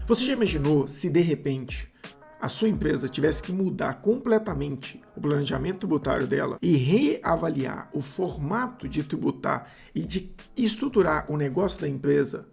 Você já imaginou se de repente a sua empresa tivesse que mudar completamente o planejamento tributário dela e reavaliar o formato de tributar e de estruturar o negócio da empresa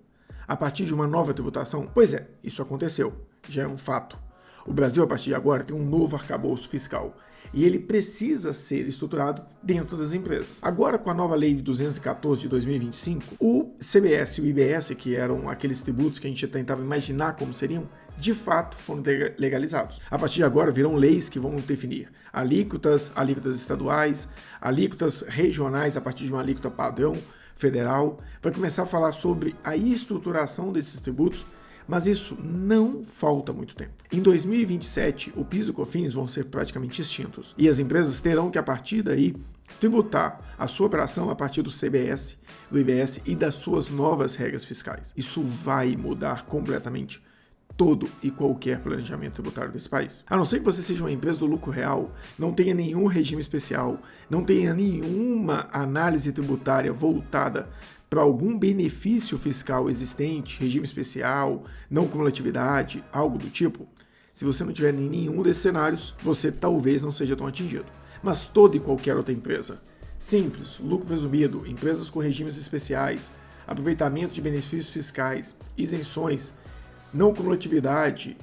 a partir de uma nova tributação? Pois é, isso aconteceu, já é um fato. O Brasil, a partir de agora, tem um novo arcabouço fiscal e ele precisa ser estruturado dentro das empresas. Agora, com a nova lei de 214 de 2025, o CBS e o IBS, que eram aqueles tributos que a gente tentava imaginar como seriam, de fato foram legalizados. A partir de agora, virão leis que vão definir alíquotas estaduais, alíquotas regionais a partir de uma alíquota padrão federal. Vai começar a falar sobre a estruturação desses tributos, mas isso não falta muito tempo. Em 2027, o PIS e o COFINS vão ser praticamente extintos e as empresas terão que, a partir daí, tributar a sua operação a partir do CBS, do IBS e das suas novas regras fiscais. Isso vai mudar completamente todo e qualquer planejamento tributário desse país. A não ser que você seja uma empresa do lucro real, não tenha nenhum regime especial, não tenha nenhuma análise tributária voltada para algum benefício fiscal existente, regime especial, não cumulatividade, algo do tipo. Se você não tiver em nenhum desses cenários, você talvez não seja tão atingido. Mas toda e qualquer outra empresa, simples, lucro presumido, empresas com regimes especiais, aproveitamento de benefícios fiscais, isenções, não cumulatividade,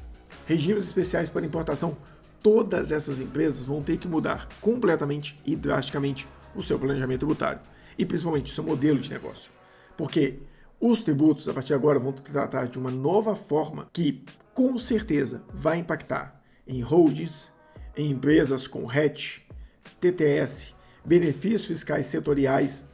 regimes especiais para importação, todas essas empresas vão ter que mudar completamente e drasticamente o seu planejamento tributário e principalmente o seu modelo de negócio. Porque os tributos, a partir de agora, vão tratar de uma nova forma que, com certeza, vai impactar em holdings, em empresas com RET, TTS, benefícios fiscais setoriais,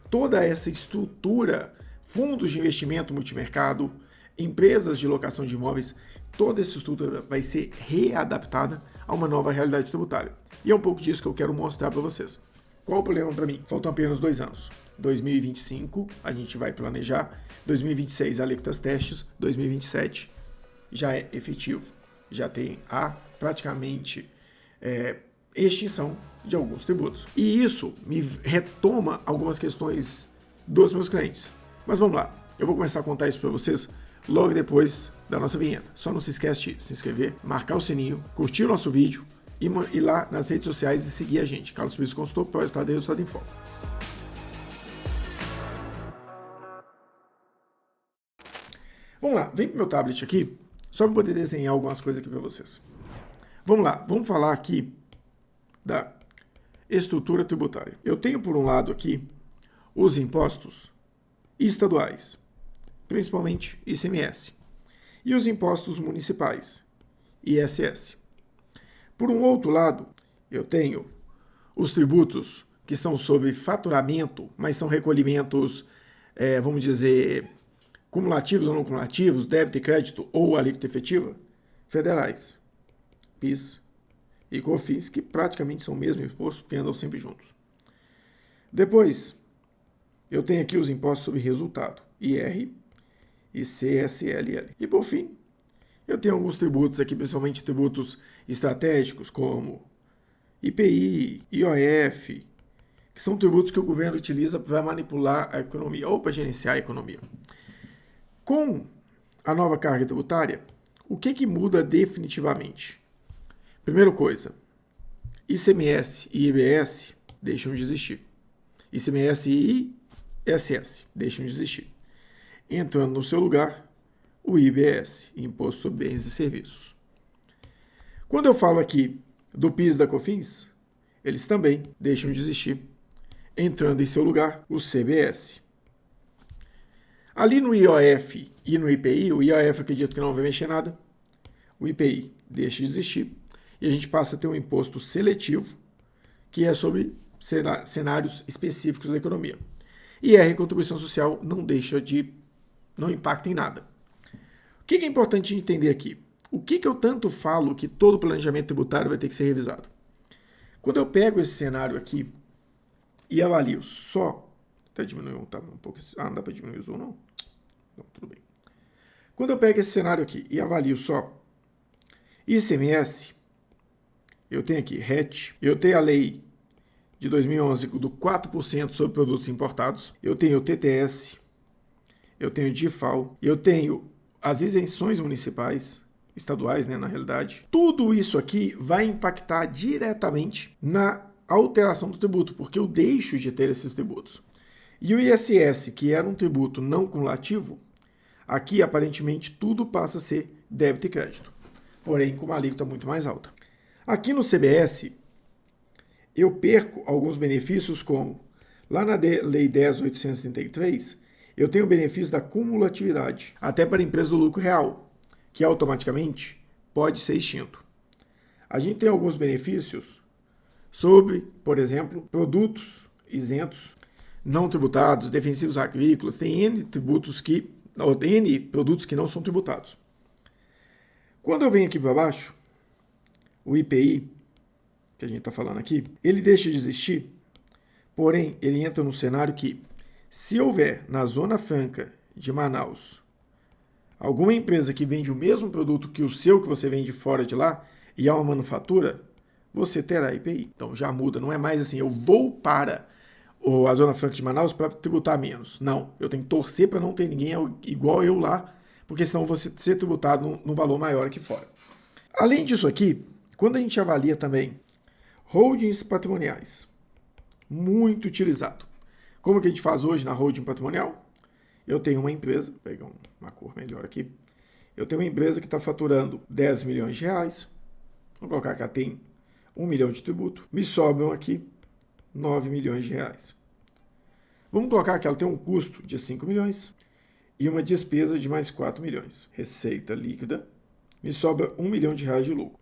toda essa estrutura, fundos de investimento multimercado, empresas de locação de imóveis, toda essa estrutura vai ser readaptada a uma nova realidade tributária. E é um pouco disso que eu quero mostrar para vocês. Qual o problema para mim? Faltam apenas 2 anos. 2025 a gente vai planejar, 2026 alíquotas testes, 2027 já é efetivo. Já tem praticamente extinção de alguns tributos. E isso me retoma algumas questões dos meus clientes. Mas vamos lá, eu vou começar a contar isso para vocês logo depois da nossa vinheta. Só não se esquece de se inscrever, marcar o sininho, curtir o nosso vídeo e ir lá nas redes sociais e seguir a gente. Carlos Pires Consultor, para o Resultado em Foco. Vamos lá, vem pro meu tablet aqui, só para poder desenhar algumas coisas aqui para vocês. Vamos lá, vamos falar aqui da estrutura tributária. Eu tenho por um lado aqui os impostos estaduais, principalmente ICMS, e os impostos municipais, ISS. Por um outro lado, eu tenho os tributos que são sobre faturamento, mas são recolhimentos, vamos dizer, cumulativos ou não cumulativos, débito e crédito ou alíquota efetiva, federais, PIS e COFINS, que praticamente são o mesmo imposto, porque andam sempre juntos. Depois, eu tenho aqui os impostos sobre resultado, IR e CSLL. E por fim, eu tenho alguns tributos aqui, principalmente tributos estratégicos, como IPI, IOF, que são tributos que o governo utiliza para manipular a economia ou para gerenciar a economia. Com a nova carga tributária, o que muda definitivamente? Primeira coisa, ICMS e IBS deixam de existir. ICMS e ISS deixam de existir. Entrando no seu lugar, o IBS, Imposto sobre Bens e Serviços. Quando eu falo aqui do PIS e da COFINS, eles também deixam de existir. Entrando em seu lugar, o CBS. Ali no IOF e no IPI, o IOF acredito que não vai mexer nada, o IPI deixa de existir e a gente passa a ter um imposto seletivo, que é sobre cenários específicos da economia. IR, contribuição social, não impacta em nada. O que é importante entender aqui? O que eu tanto falo que todo planejamento tributário vai ter que ser revisado? Quando eu pego esse cenário aqui e avalio só... Até diminuiu, tá um pouco... não dá para diminuir o zoom, não? Não, tudo bem. Quando eu pego esse cenário aqui e avalio só ICMS, eu tenho aqui RET, eu tenho a lei de 2011 do 4% sobre produtos importados, eu tenho o TTS, eu tenho o DIFAL, eu tenho as isenções municipais, estaduais, né, na realidade, tudo isso aqui vai impactar diretamente na alteração do tributo, porque eu deixo de ter esses tributos. E o ISS, que era um tributo não cumulativo, aqui aparentemente tudo passa a ser débito e crédito, porém com uma alíquota muito mais alta. Aqui no CBS, eu perco alguns benefícios como, lá na Lei 10.833, eu tenho o benefício da cumulatividade, até para a empresa do lucro real, que automaticamente pode ser extinto. A gente tem alguns benefícios sobre, por exemplo, produtos isentos, não tributados, defensivos agrícolas, tem N produtos que não são tributados. Quando eu venho aqui para baixo, o IPI, que a gente está falando aqui, ele deixa de existir, porém, ele entra num cenário que, se houver na Zona Franca de Manaus alguma empresa que vende o mesmo produto que o seu que você vende fora de lá e é uma manufatura, você terá IPI. Então já muda, não é mais assim, eu vou para a Zona Franca de Manaus para tributar menos. Não, eu tenho que torcer para não ter ninguém igual eu lá, porque senão eu vou ser tributado num valor maior aqui fora. Além disso aqui, quando a gente avalia também holdings patrimoniais, muito utilizado. Como que a gente faz hoje na holding patrimonial? Eu tenho uma empresa, vou pegar uma cor melhor aqui. Eu tenho uma empresa que está faturando 10 milhões de reais. Vou colocar que ela tem 1 milhão de tributo. Me sobram aqui 9 milhões de reais. Vamos colocar que ela tem um custo de 5 milhões e uma despesa de mais 4 milhões. Receita líquida, me sobra 1 milhão de reais de lucro.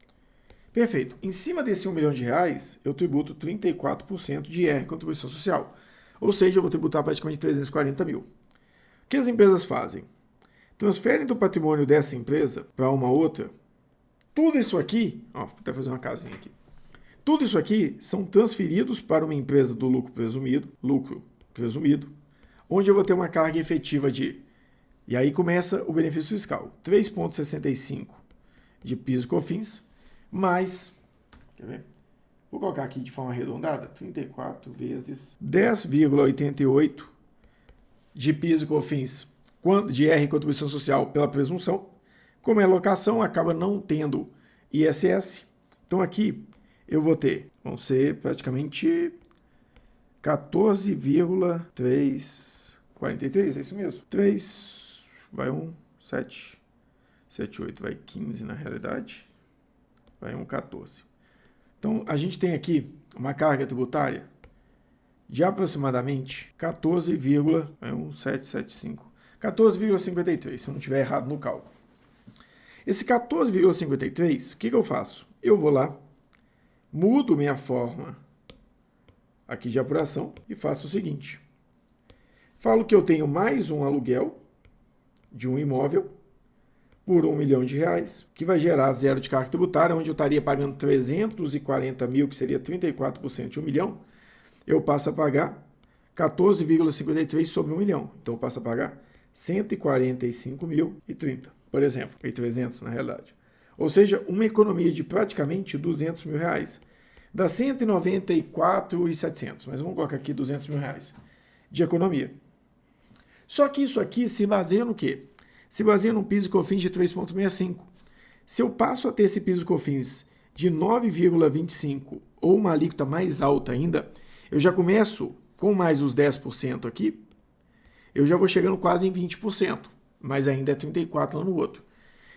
Perfeito. Em cima desse 1 milhão de reais, eu tributo 34% de IR, contribuição social. Ou seja, eu vou tributar praticamente 340 mil. O que as empresas fazem? Transferem do patrimônio dessa empresa para uma outra. Tudo isso aqui, vou até fazer uma casinha aqui. Tudo isso aqui são transferidos para uma empresa do lucro presumido, onde eu vou ter uma carga efetiva de, e aí começa o benefício fiscal, 3,65 de PIS e COFINS, mais, quer ver? Vou colocar aqui de forma arredondada, 34 vezes 10,88 de PIS e COFINS de IR e contribuição social pela presunção. Como é locação, acaba não tendo ISS. Então aqui eu vou ter, vão ser praticamente 14,343, é isso mesmo? 3, vai 1, 7, 7, 8, vai 15 na realidade, vai 1, 14. Então, a gente tem aqui uma carga tributária de aproximadamente 14,53, se eu não estiver errado no cálculo. Esse 14,53, o que eu faço? Eu vou lá, mudo minha forma aqui de apuração e faço o seguinte. Falo que eu tenho mais um aluguel de um imóvel por 1 milhão de reais, que vai gerar zero de carga tributária, onde eu estaria pagando 340 mil, que seria 34% de 1 milhão, eu passo a pagar 14,53 sobre 1 milhão. Então eu passo a pagar 145.030, por exemplo, e 300 na realidade. Ou seja, uma economia de praticamente 200 mil reais. Dá 194.700, mas vamos colocar aqui 200 mil reais de economia. Só que isso aqui se baseia no quê? Se baseia num PIS e COFINS de 3,65. Se eu passo a ter esse PIS e COFINS de 9,25 ou uma alíquota mais alta ainda, eu já começo com mais os 10% aqui, eu já vou chegando quase em 20%, mas ainda é 34% lá no outro.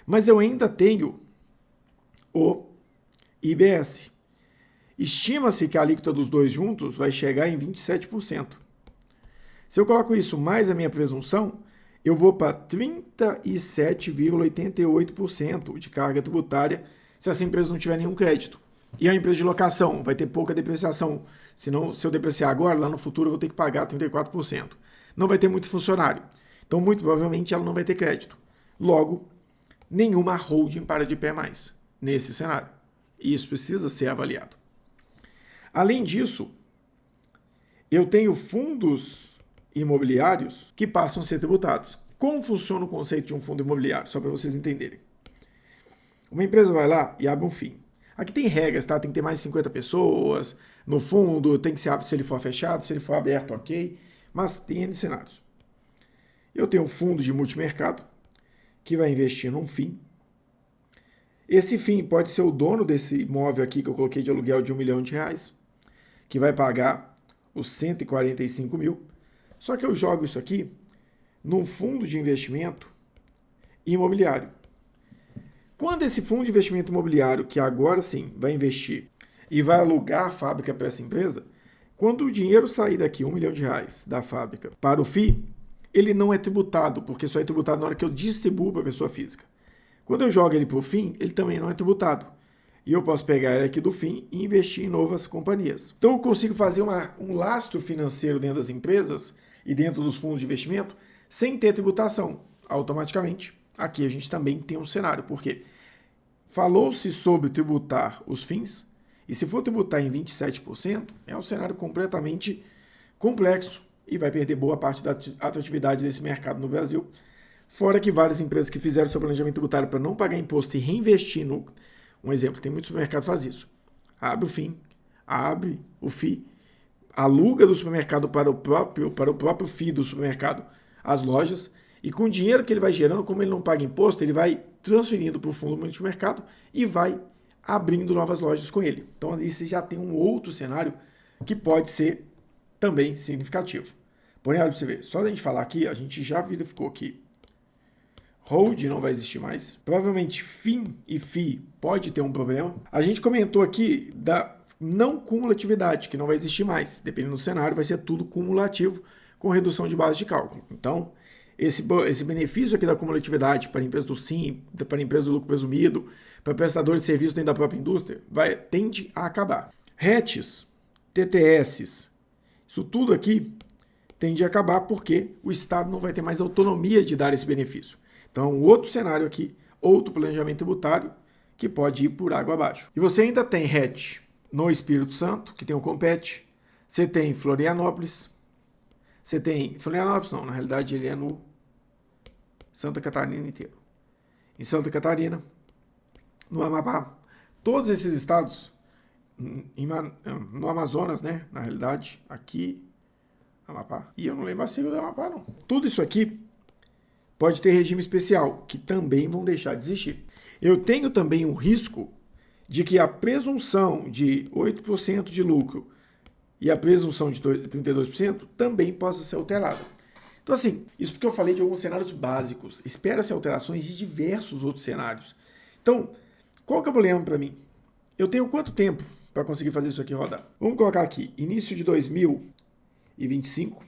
Mas eu ainda tenho o IBS. Estima-se que a alíquota dos dois juntos vai chegar em 27%. Se eu coloco isso mais a minha presunção, eu vou para 37,88% de carga tributária se essa empresa não tiver nenhum crédito. E a empresa de locação vai ter pouca depreciação. Senão, se eu depreciar agora, lá no futuro eu vou ter que pagar 34%. Não vai ter muito funcionário. Então, muito provavelmente, ela não vai ter crédito. Logo, nenhuma holding para de pé mais nesse cenário. E isso precisa ser avaliado. Além disso, eu tenho fundos imobiliários que passam a ser tributados. Como funciona o conceito de um fundo imobiliário? Só para vocês entenderem. Uma empresa vai lá e abre um FII. Aqui tem regras, tá? Tem que ter mais de 50 pessoas no fundo, tem que ser se ele for fechado, se ele for aberto, ok. Mas tem N cenários. Eu tenho um fundo de multimercado que vai investir num FII. Esse FII pode ser o dono desse imóvel aqui que eu coloquei de aluguel de R$1 milhão, que vai pagar os 145 mil. Só que eu jogo isso aqui num fundo de investimento imobiliário. Quando esse fundo de investimento imobiliário, que agora sim vai investir e vai alugar a fábrica para essa empresa, quando o dinheiro sair daqui, R$1 milhão da fábrica, para o FII, ele não é tributado, porque só é tributado na hora que eu distribuo para a pessoa física. Quando eu jogo ele para o FII, ele também não é tributado. E eu posso pegar ele aqui do FII e investir em novas companhias. Então eu consigo fazer um lastro financeiro dentro das empresas e dentro dos fundos de investimento sem ter tributação. Automaticamente, aqui a gente também tem um cenário. Por quê? Falou-se sobre tributar os FIIs, e se for tributar em 27%, é um cenário completamente complexo e vai perder boa parte da atratividade desse mercado no Brasil. Fora que várias empresas que fizeram seu planejamento tributário para não pagar imposto e reinvestir no... Um exemplo, tem muito supermercado que faz isso. Abre o FII, aluga do supermercado para o próprio FII do supermercado as lojas, e com o dinheiro que ele vai gerando, como ele não paga imposto, ele vai transferindo para o fundo multimercado e vai abrindo novas lojas com ele. Então ali você já tem um outro cenário que pode ser também significativo. Porém, olha para você ver, só da gente falar aqui, a gente já verificou que hold não vai existir mais. Provavelmente FII e FII pode ter um problema. A gente comentou aqui da não cumulatividade, que não vai existir mais. Dependendo do cenário, vai ser tudo cumulativo com redução de base de cálculo. Então, esse benefício aqui da cumulatividade para a empresa do SIM, para a empresa do lucro presumido, para prestadores de serviço dentro da própria indústria, tende a acabar. RETs, TTS, isso tudo aqui tende a acabar porque o Estado não vai ter mais autonomia de dar esse benefício. Então, outro cenário aqui, outro planejamento tributário que pode ir por água abaixo. E você ainda tem RET no Espírito Santo, que tem o Compete, você tem Florianópolis, você tem... Florianópolis não, na realidade ele é no Santa Catarina inteiro. Em Santa Catarina, no Amapá, todos esses estados, no Amazonas, né, na realidade, aqui, Amapá, e eu não lembro a sigla do Amapá não. Tudo isso aqui pode ter regime especial, que também vão deixar de existir. Eu tenho também o risco de que a presunção de 8% de lucro e a presunção de 32% também possa ser alterada. Então, assim, isso porque eu falei de alguns cenários básicos. Espera-se alterações de diversos outros cenários. Então, qual que é o problema para mim? Eu tenho quanto tempo para conseguir fazer isso aqui rodar? Vamos colocar aqui, início de 2025,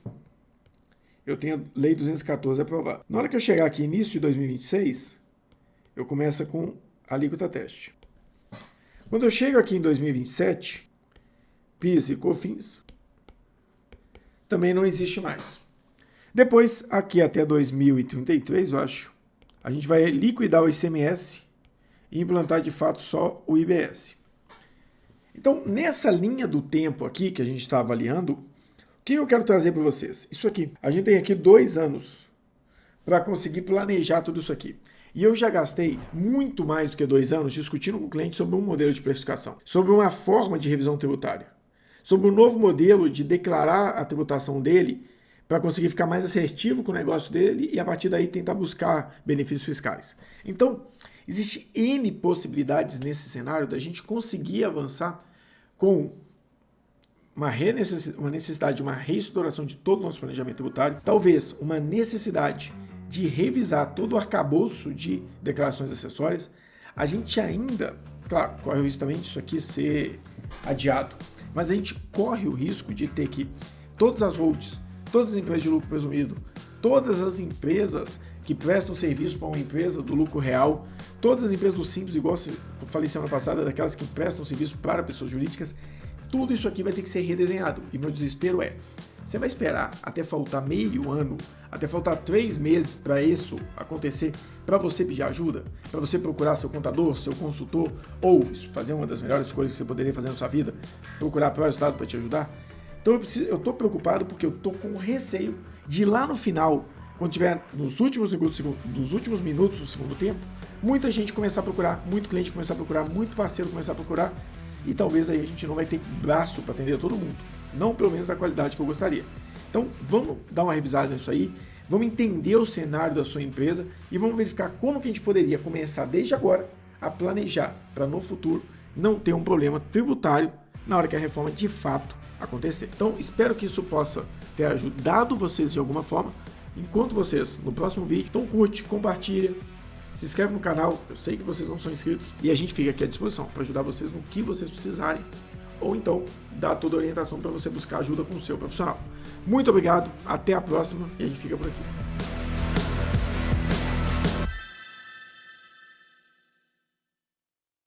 eu tenho a Lei 214 aprovada. Na hora que eu chegar aqui, início de 2026, eu começo com a alíquota teste. Quando eu chego aqui em 2027, PIS e COFINS também não existe mais. Depois, aqui até 2033, eu acho, a gente vai liquidar o ICMS e implantar de fato só o IBS. Então, nessa linha do tempo aqui que a gente está avaliando, o que eu quero trazer para vocês? Isso aqui. A gente tem aqui 2 anos para conseguir planejar tudo isso aqui. E eu já gastei muito mais do que 2 anos discutindo com o cliente sobre um modelo de precificação, sobre uma forma de revisão tributária, sobre um novo modelo de declarar a tributação dele para conseguir ficar mais assertivo com o negócio dele e a partir daí tentar buscar benefícios fiscais. Então, existe N possibilidades nesse cenário da gente conseguir avançar com uma necessidade de uma reestruturação de todo o nosso planejamento tributário, talvez uma necessidade de revisar todo o arcabouço de declarações acessórias. A gente ainda, claro, corre o risco também disso aqui ser adiado, mas a gente corre o risco de ter que todas as holdings, todas as empresas de lucro presumido, todas as empresas que prestam serviço para uma empresa do lucro real, todas as empresas do Simples, igual eu falei semana passada, daquelas que prestam serviço para pessoas jurídicas, tudo isso aqui vai ter que ser redesenhado. E meu desespero é, você vai esperar até faltar meio ano, até faltar 3 meses para isso acontecer, para você pedir ajuda, para você procurar seu contador, seu consultor, ou fazer uma das melhores coisas que você poderia fazer na sua vida, procurar o Estado para te ajudar? Então eu estou preocupado porque eu estou com receio de lá no final, quando tiver nos últimos minutos do segundo tempo, muita gente começar a procurar, muito cliente começar a procurar, muito parceiro começar a procurar, e talvez aí a gente não vai ter braço para atender todo mundo, não pelo menos da qualidade que eu gostaria. Então vamos dar uma revisada nisso aí, vamos entender o cenário da sua empresa e vamos verificar como que a gente poderia começar desde agora a planejar para no futuro não ter um problema tributário na hora que a reforma de fato acontecer. Então, espero que isso possa ter ajudado vocês de alguma forma. Encontro vocês no próximo vídeo. Então, curte, compartilha, se inscreve no canal. Eu sei que vocês não são inscritos e a gente fica aqui à disposição para ajudar vocês no que vocês precisarem ou então dar toda a orientação para você buscar ajuda com o seu profissional. Muito obrigado, até a próxima e a gente fica por aqui.